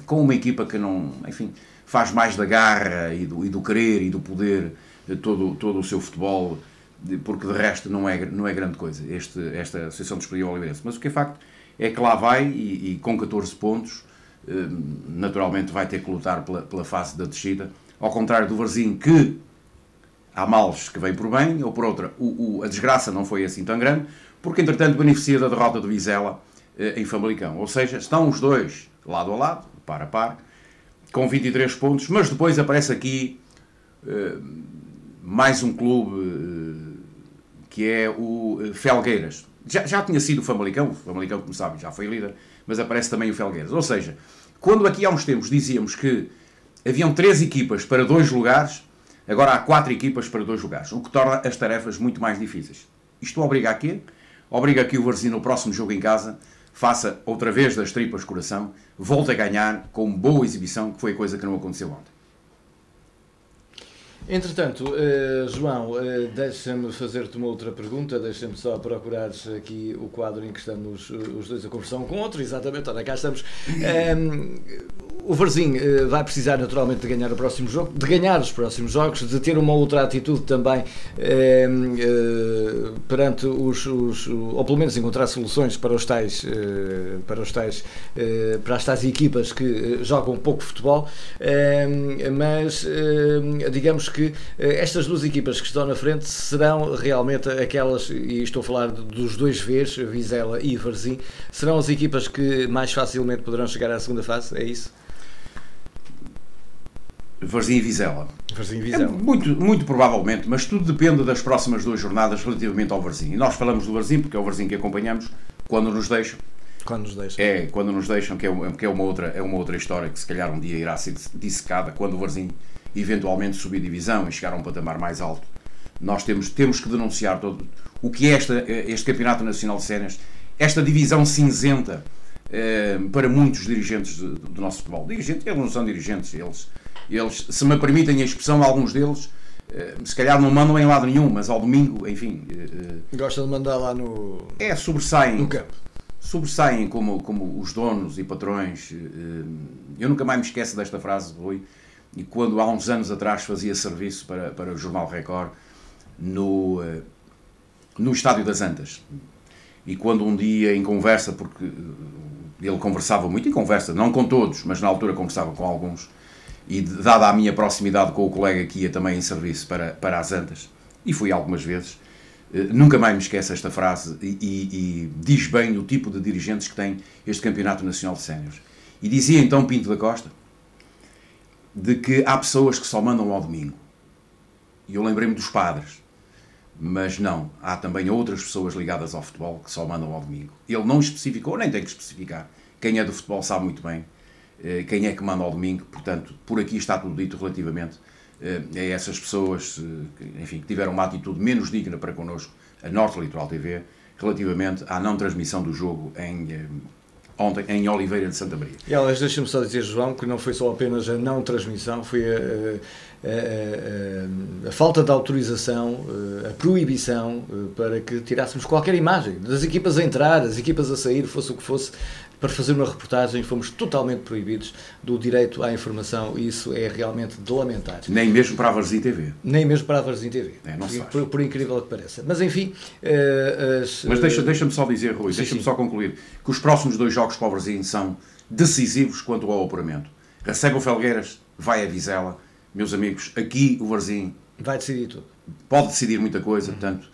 com uma equipa que não, enfim, faz mais da garra e do querer e do poder todo o seu futebol, porque de resto não é grande coisa esta Associação de Desportivo Oliveirense. Mas o que é facto é que lá vai e com 14 pontos, naturalmente vai ter que lutar pela fase da descida, ao contrário do Varzim, que há males que vêm por bem, ou por outra, a desgraça não foi assim tão grande, porque entretanto beneficia da derrota do Vizela em Famalicão. Ou seja, estão os dois lado a lado, par a par, com 23 pontos, mas depois aparece aqui mais um clube que é o Felgueiras. Já tinha sido o Famalicão, como sabem, já foi líder, mas aparece também o Felgueiras. Ou seja, quando aqui há uns tempos dizíamos que haviam 3 equipas para 2 lugares, agora há 4 equipas para 2 lugares, o que torna as tarefas muito mais difíceis. Isto obriga a quê? Obriga a que o Varzim, no próximo jogo em casa, faça outra vez das tripas coração, volte a ganhar com boa exibição, que foi a coisa que não aconteceu ontem.
Entretanto, João, deixa-me fazer-te uma outra pergunta, deixa-me só procurar aqui o quadro em que estamos os dois a conversar um com o outro, exatamente, ora cá estamos. O Varzim vai precisar naturalmente de ganhar o próximo jogo, de ganhar os próximos jogos, de ter uma outra atitude também perante ou pelo menos encontrar soluções para as tais equipas que jogam pouco futebol, mas digamos que estas 2 equipas que estão na frente serão realmente aquelas, e estou a falar dos 2 Vs, Vizela e Varzim, serão as equipas que mais facilmente poderão chegar à segunda fase, é isso?
Varzim e Vizela.
Varzim e Vizela.
Muito provavelmente, mas tudo depende das próximas 2 jornadas relativamente ao Varzim. E nós falamos do Varzim porque é o Varzim que acompanhamos quando nos deixam.
Quando nos deixam, que é uma outra história que se calhar um dia irá ser dissecada quando o Varzim eventualmente subir divisão e chegar a um patamar mais alto. Nós temos que denunciar todo o que é este Campeonato Nacional de Séniores, esta divisão cinzenta para muitos dirigentes do nosso futebol. Dirigentes, eles não são dirigentes, eles, se me permitem a expressão, alguns deles, se calhar não mandam em lado nenhum, mas ao domingo, enfim... Gosta de mandar lá no...
sobressaem.
No campo.
Sobressaem como os donos e patrões. Eu nunca mais me esqueço desta frase, Rui, e quando há uns anos atrás fazia serviço para o Jornal Record no Estádio das Antas. E quando um dia em conversa, porque ele conversava muito, e conversa, não com todos, mas na altura conversava com alguns, e dada a minha proximidade com o colega que ia também em serviço para as Antas, e fui algumas vezes, nunca mais me esqueço esta frase, e diz bem o tipo de dirigentes que tem este Campeonato Nacional de Séniores. E dizia então Pinto da Costa, de que há pessoas que só mandam ao domingo. E eu lembrei-me dos padres. Mas não, há também outras pessoas ligadas ao futebol que só mandam ao domingo. Ele não especificou, nem tem que especificar. Quem é do futebol sabe muito bem quem é que manda ao domingo. Portanto, por aqui está tudo dito relativamente a essas pessoas que tiveram uma atitude menos digna para connosco, a Norte Litoral TV, relativamente à não transmissão do jogo ontem em Oliveira de Santa Maria.
E elas, deixa-me só dizer, João, que não foi só apenas a não transmissão, foi a falta de autorização, a proibição para que tirássemos qualquer imagem das equipas a entrar, das equipas a sair, fosse o que fosse, para fazer uma reportagem. Fomos totalmente proibidos do direito à informação e isso é realmente de lamentar.
Nem mesmo para a Varzim TV.
Nem mesmo para a Varzim TV. Por incrível que pareça. Mas enfim...
Mas deixa-me só dizer, Rui, deixa-me só concluir, que os próximos 2 jogos para o Varzim são decisivos quanto ao apuramento. Recebe o Felgueiras, vai a Vizela. Meus amigos, aqui o Varzim...
vai decidir tudo.
Pode decidir muita coisa, portanto,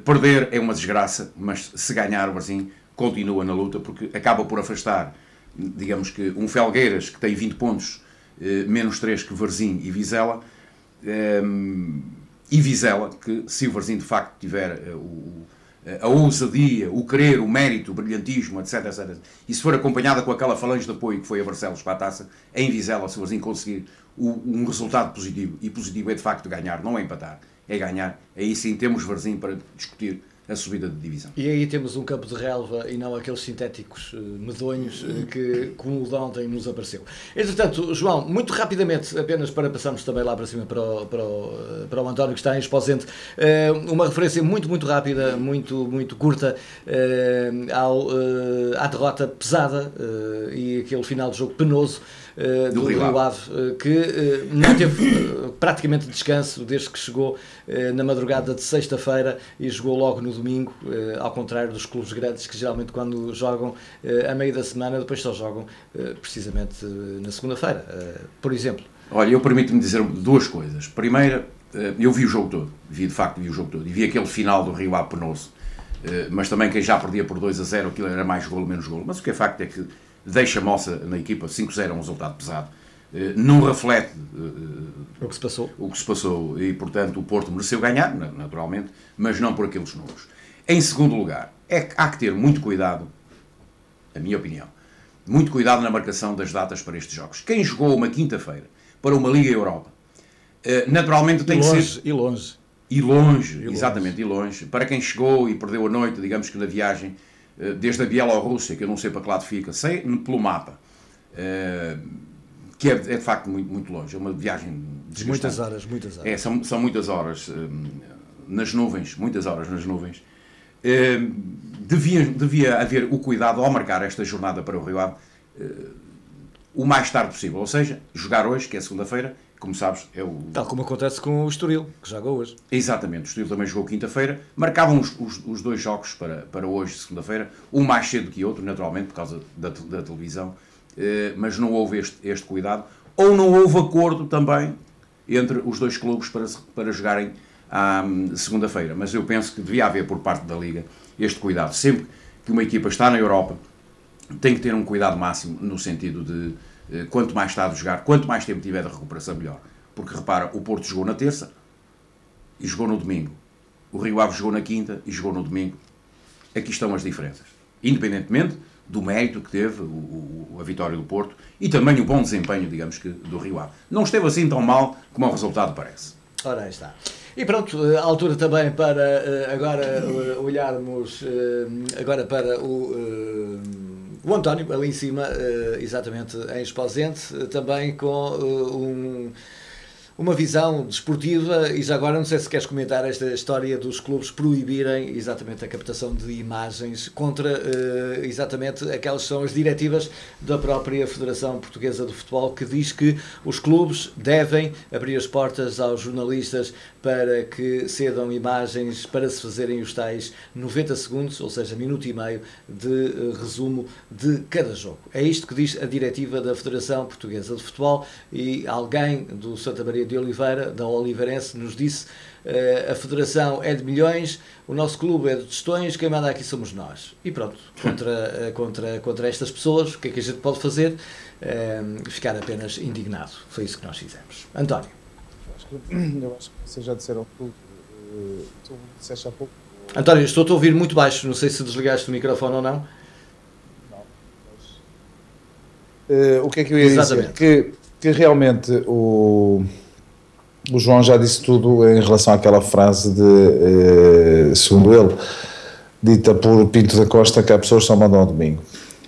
perder é uma desgraça, mas se ganhar o Varzim continua na luta, porque acaba por afastar, digamos que um Felgueiras que tem 20 pontos, menos 3 que Varzim e Vizela, que se o Varzim de facto tiver a ousadia, o querer, o mérito, o brilhantismo, etc, e se for acompanhada com aquela falange de apoio que foi a Barcelos para a taça, em Vizela, se o Varzim conseguir um resultado positivo, e positivo é de facto ganhar, não é empatar, é ganhar, aí sim temos Varzim para discutir a subida de divisão.
E aí temos um campo de relva e não aqueles sintéticos medonhos que, como o de ontem, nos apareceu. Entretanto, João, muito rapidamente, apenas para passarmos também lá para cima para o António, que está em Esposende, uma referência muito rápida, muito curta à derrota pesada e aquele final de jogo penoso do Rio Ave, que não teve praticamente descanso desde que chegou na madrugada de sexta-feira e jogou logo no domingo, ao contrário dos clubes grandes que geralmente quando jogam a meio da semana depois só jogam precisamente na segunda-feira, por exemplo.
Olha, eu permito-me dizer duas coisas. Primeira, eu vi o jogo todo, vi o jogo todo e vi aquele final do Rio Ave penoso, mas também quem já perdia por 2-0, aquilo era mais golo, menos golo, mas o que é facto é que deixa moça na equipa, 5-0 é um resultado pesado, não reflete
o que se passou
e portanto o Porto mereceu ganhar, naturalmente, mas não por aqueles números. Em segundo lugar, há que ter muito cuidado, a minha opinião, muito cuidado na marcação das datas para estes jogos. Quem jogou uma quinta-feira para uma Liga Europa, naturalmente tem que ser... E longe, exatamente, e longe. Para quem chegou e perdeu a noite, digamos que na viagem, desde a Bielorrússia, que eu não sei para que lado fica, sei pelo mapa, que é de facto muito longe, é uma viagem desgastante.
Muitas horas.
São muitas horas nas nuvens, muitas horas nas nuvens. Devia haver o cuidado ao marcar esta jornada para o Rio Ave o mais tarde possível, ou seja, jogar hoje, que é segunda-feira, como sabes, é o...
Tal como acontece com o Estoril, que joga hoje.
Exatamente, o Estoril também jogou quinta-feira, marcavam os dois jogos para hoje, segunda-feira, um mais cedo que outro, naturalmente, por causa da televisão, mas não houve este cuidado, ou não houve acordo também entre os dois clubes para jogarem à segunda-feira, mas eu penso que devia haver por parte da Liga este cuidado. Sempre que uma equipa está na Europa, tem que ter um cuidado máximo no sentido de quanto mais tarde jogar, quanto mais tempo tiver de recuperação, melhor. Porque repara, o Porto jogou na terça e jogou no domingo. O Rio Ave jogou na quinta e jogou no domingo. Aqui estão as diferenças. Independentemente do mérito que teve a vitória do Porto e também o bom desempenho, digamos que, do Rio Ave. Não esteve assim tão mal como o resultado parece.
Ora, aí está. E pronto, a altura também para agora olharmos agora para o António, ali em cima, exatamente em Esposende, também com uma visão desportiva. E já agora não sei se queres comentar esta história dos clubes proibirem exatamente a captação de imagens contra exatamente aquelas que são as diretivas da própria Federação Portuguesa de Futebol, que diz que os clubes devem abrir as portas aos jornalistas para que cedam imagens para se fazerem os tais 90 segundos, ou seja, minuto e meio de resumo de cada jogo. É isto que diz a diretiva da Federação Portuguesa de Futebol, e alguém do Santa Maria de Oliveira, da Oliveirense, nos disse: a Federação é de milhões, o nosso clube é de tostões, quem manda aqui somos nós. E pronto, contra estas pessoas, o que é que a gente pode fazer? Ficar apenas indignado. Foi isso que nós fizemos. António.
Eu acho que vocês já disseram tudo. Tu disseste há pouco.
António, estou-te a ouvir muito baixo, não sei se desligaste o microfone ou não.
Não, o que é que eu ia dizer? Que realmente o João já disse tudo em relação àquela frase segundo ele, dita por Pinto da Costa, que as pessoas só mandam ao domingo.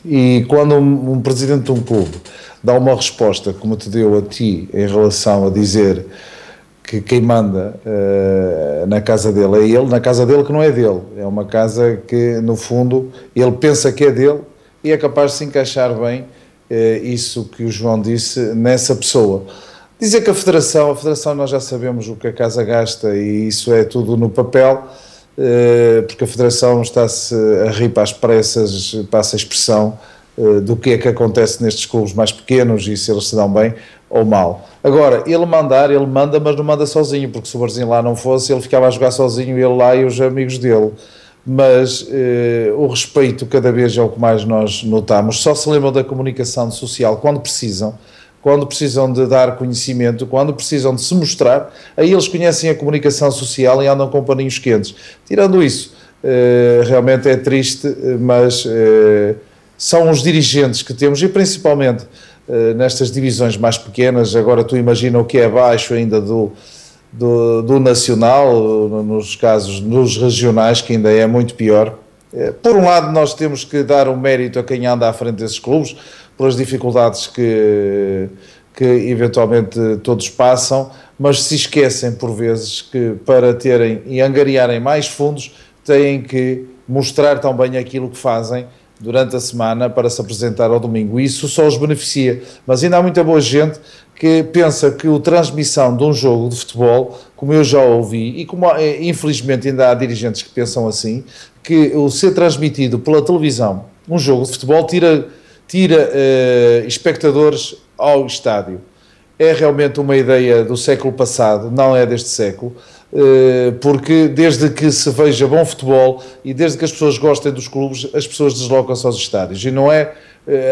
E quando um presidente de um clube dá uma resposta como te deu a ti em relação a dizer que quem manda na casa dele é ele, na casa dele que não é dele, é uma casa que no fundo ele pensa que é dele e é capaz de se encaixar bem isso que o João disse nessa pessoa. Dizer que a Federação nós já sabemos o que a casa gasta e isso é tudo no papel, porque a Federação está-se a rir para as pressas, passa a expressão do que é que acontece nestes clubes mais pequenos e se eles se dão bem ou mal. Agora, ele manda, mas não manda sozinho, porque se o Barzinho lá não fosse, ele ficava a jogar sozinho, ele lá e os amigos dele. Mas o respeito cada vez é o que mais nós notamos. Só se lembram da comunicação social quando precisam de dar conhecimento, quando precisam de se mostrar, aí eles conhecem a comunicação social e andam com paninhos quentes. Tirando isso, realmente é triste, mas são os dirigentes que temos, e principalmente nestas divisões mais pequenas. Agora tu imagina o que é abaixo ainda do nacional, nos casos, nos regionais, que ainda é muito pior. Por um lado, nós temos que dar o mérito a quem anda à frente desses clubes, pelas dificuldades que eventualmente todos passam, mas se esquecem por vezes que para terem e angariarem mais fundos têm que mostrar também aquilo que fazem durante a semana para se apresentar ao domingo. Isso só os beneficia, mas ainda há muita boa gente que pensa que a transmissão de um jogo de futebol, como eu já ouvi, e como infelizmente ainda há dirigentes que pensam assim, que o ser transmitido pela televisão um jogo de futebol tira espectadores ao estádio. É realmente uma ideia do século passado, não é deste século, porque desde que se veja bom futebol e desde que as pessoas gostem dos clubes, as pessoas deslocam-se aos estádios, e não é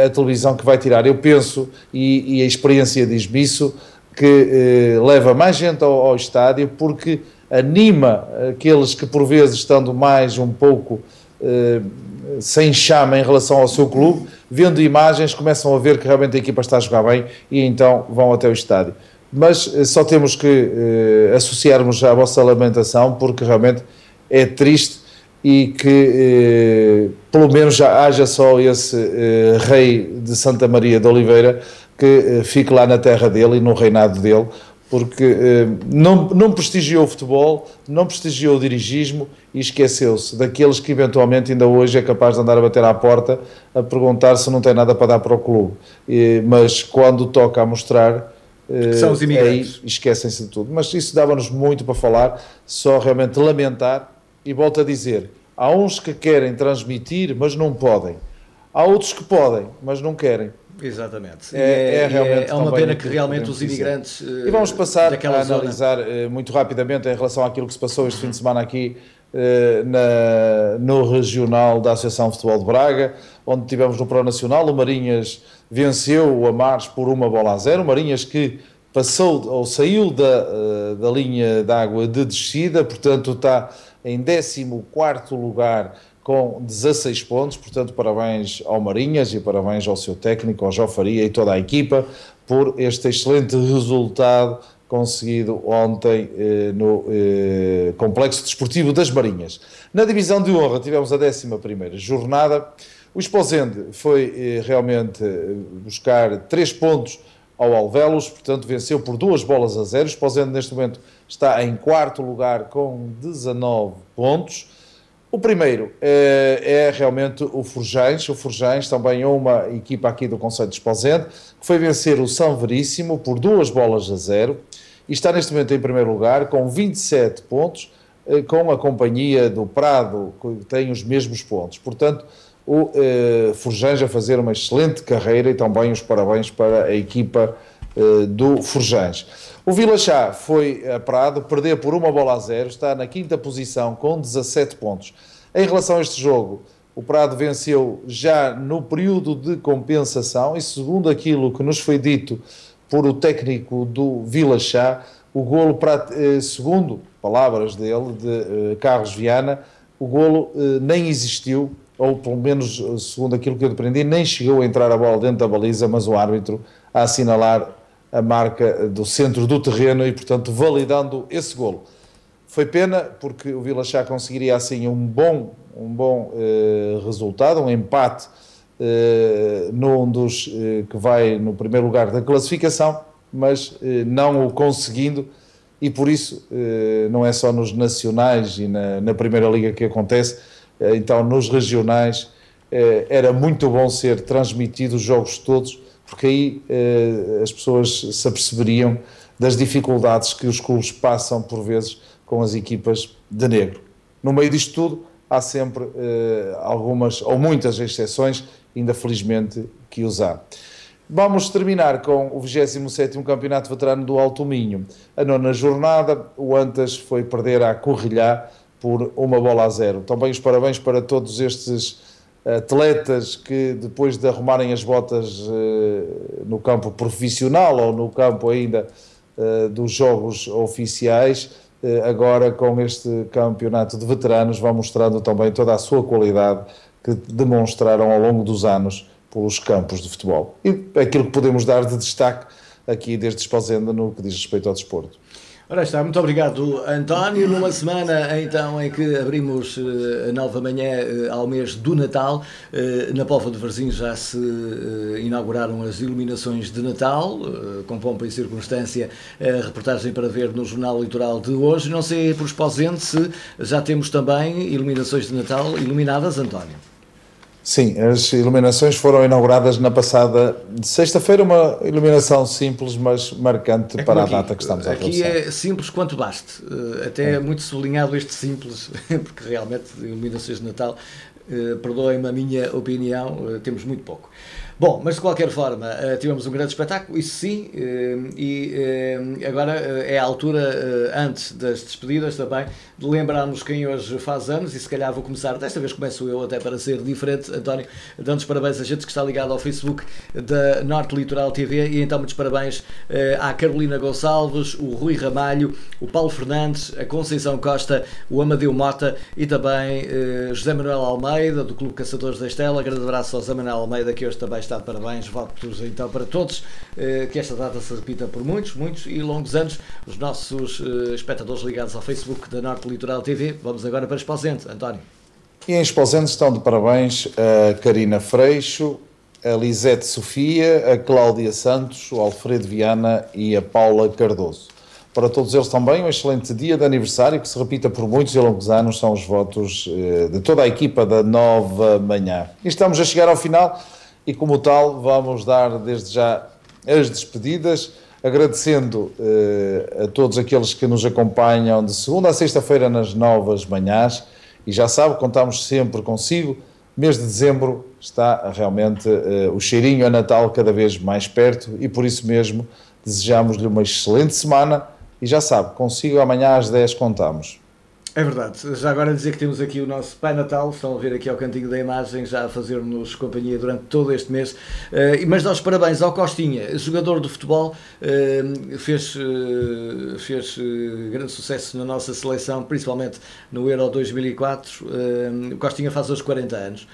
a televisão que vai tirar. Eu penso, e a experiência diz-me isso, que leva mais gente ao estádio, porque anima aqueles que por vezes estando mais um pouco sem chama em relação ao seu clube, vendo imagens começam a ver que realmente a equipa está a jogar bem e então vão até o estádio. Mas só temos que associarmos à vossa lamentação, porque realmente é triste, e que pelo menos já haja só esse rei de Santa Maria de Oliveira que fique lá na terra dele e no reinado dele, porque não prestigiou o futebol, não prestigiou o dirigismo e esqueceu-se daqueles que eventualmente ainda hoje é capaz de andar a bater à porta a perguntar se não tem nada para dar para o clube, mas quando toca a mostrar,
são os imigrantes.
Aí esquecem-se de tudo. Mas isso dava-nos muito para falar, só realmente lamentar, e volto a dizer, há uns que querem transmitir mas não podem, há outros que podem mas não querem.
Exatamente.
Realmente
é uma pena que realmente os imigrantes
e vamos passar a analisar muito rapidamente em relação àquilo que se passou este fim de semana aqui no regional da Associação de Futebol de Braga, onde tivemos no Pro Nacional. O Marinhas venceu o Amares por 1-0. O Marinhas que saiu da linha d'água de descida, portanto está em 14º lugar com 16 pontos, portanto parabéns ao Marinhas e parabéns ao seu técnico, ao João Faria e toda a equipa por este excelente resultado conseguido ontem no Complexo Desportivo das Marinhas. Na divisão de honra tivemos a 11ª jornada. O Esposende foi realmente buscar 3 pontos ao Alvelos, portanto venceu por 2-0. O Esposende neste momento está em 4º lugar com 19 pontos. O primeiro é realmente o Forjães. O Forjães também é uma equipa aqui do concelho de Esposende, que foi vencer o São Veríssimo por 2-0 e está neste momento em primeiro lugar com 27 pontos, com a companhia do Prado, que tem os mesmos pontos. Portanto, o Forjães a fazer uma excelente carreira, e também os parabéns para a equipa do Forjães. O Vila Chá foi a Prado, perder por 1-0, está na 5ª posição com 17 pontos. Em relação a este jogo, o Prado venceu já no período de compensação, e segundo aquilo que nos foi dito por o técnico do Vila Chá, o golo, segundo palavras dele, de Carlos Viana, o golo nem existiu, ou pelo menos segundo aquilo que eu aprendi, nem chegou a entrar a bola dentro da baliza, mas o árbitro a assinalar a marca do centro do terreno e, portanto, validando esse golo. Foi pena, porque o Vila Chá conseguiria assim um bom resultado, um empate num dos que vai no primeiro lugar da classificação, mas não o conseguindo, e por isso não é só nos nacionais e na Primeira Liga que acontece, então nos regionais era muito bom ser transmitido os jogos todos, porque aí as pessoas se aperceberiam das dificuldades que os clubes passam por vezes com as equipas de negro. No meio disto tudo há sempre algumas ou muitas exceções, ainda felizmente que os há. Vamos terminar com o 27º Campeonato Veterano do Alto Minho. A 9ª jornada, o Antas foi perder à Corrilhá por 1-0. Também os parabéns para todos estes atletas que, depois de arrumarem as botas no campo profissional ou no campo ainda dos jogos oficiais, agora com este campeonato de veteranos vão mostrando também toda a sua qualidade que demonstraram ao longo dos anos pelos campos de futebol. E aquilo que podemos dar de destaque aqui desde Esposende no que diz respeito ao desporto.
Ora está, muito obrigado, António. Numa semana então em que abrimos a nova manhã ao mês do Natal, na Póvoa de Varzim já se inauguraram as iluminações de Natal, com pompa e circunstância, a reportagem para ver no Jornal Litoral de hoje. Não sei por Esposende se já temos também iluminações de Natal iluminadas, António.
Sim, as iluminações foram inauguradas na passada sexta-feira, uma iluminação simples, mas marcante para a data que estamos a atravessar.
Aqui é simples quanto baste, até é muito sublinhado este simples, porque realmente iluminações de Natal, perdoem-me a minha opinião, temos muito pouco. Bom, mas de qualquer forma, tivemos um grande espetáculo, isso sim, e agora é a altura, antes das despedidas também, de lembrarmos quem hoje faz anos, e se calhar vou começar, desta vez começo eu até para ser diferente, António, dando-nos parabéns a gente que está ligado ao Facebook da Norte Litoral TV, e então muitos parabéns à Carolina Gonçalves, o Rui Ramalho, o Paulo Fernandes, a Conceição Costa, o Amadeu Mota e também José Manuel Almeida, do Clube Caçadores da Estela. Grande abraço ao José Manuel Almeida, que hoje também está de parabéns, votos então para todos, que esta data se repita por muitos, muitos e longos anos. Os nossos espectadores ligados ao Facebook da Norte Litoral TV. Vamos agora para Esposende, António.
E em Esposende estão de parabéns a Karina Freixo, a Lisete Sofia, a Cláudia Santos, o Alfredo Viana e a Paula Cardoso. Para todos eles também um excelente dia de aniversário, que se repita por muitos e longos anos, são os votos de toda a equipa da Nova Manhã. E estamos a chegar ao final e, como tal, vamos dar desde já as despedidas, agradecendo a todos aqueles que nos acompanham de segunda a sexta-feira nas novas manhãs, e já sabe, contamos sempre consigo. Mês de dezembro está realmente o cheirinho a Natal cada vez mais perto, e por isso mesmo desejamos-lhe uma excelente semana, e já sabe, consigo amanhã às 10 contamos.
É verdade. Já agora dizer que temos aqui o nosso Pai Natal, estão a ver aqui ao cantinho da imagem, já a fazer-nos companhia durante todo este mês. Mas dá os parabéns ao Costinha, jogador de futebol, fez grande sucesso na nossa seleção, principalmente no Euro 2004. O Costinha faz hoje 40 anos,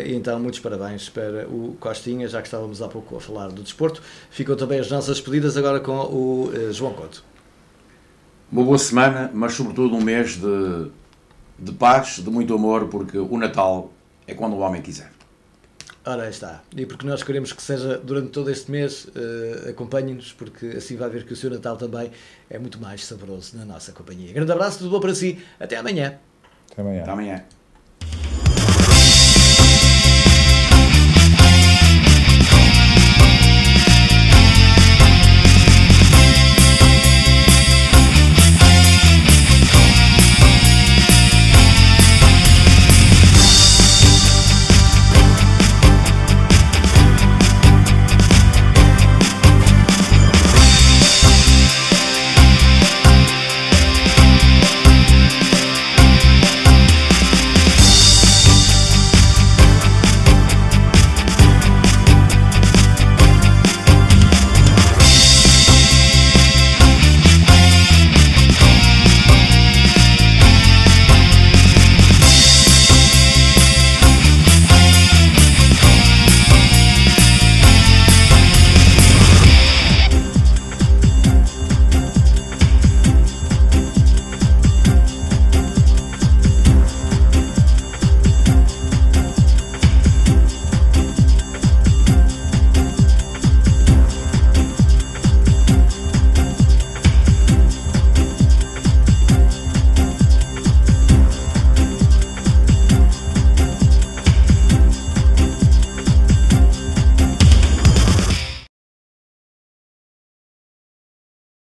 então muitos parabéns para o Costinha, já que estávamos há pouco a falar do desporto. Ficam também as nossas despedidas agora com o João Couto.
Uma boa semana, mas sobretudo um mês de paz, de muito amor, porque o Natal é quando o homem quiser.
Ora, aí está. E porque nós queremos que seja durante todo este mês, acompanhe-nos, porque assim vai ver que o seu Natal também é muito mais saboroso na nossa companhia. Grande abraço, tudo bom para si. Até amanhã.
Até amanhã.
Até amanhã.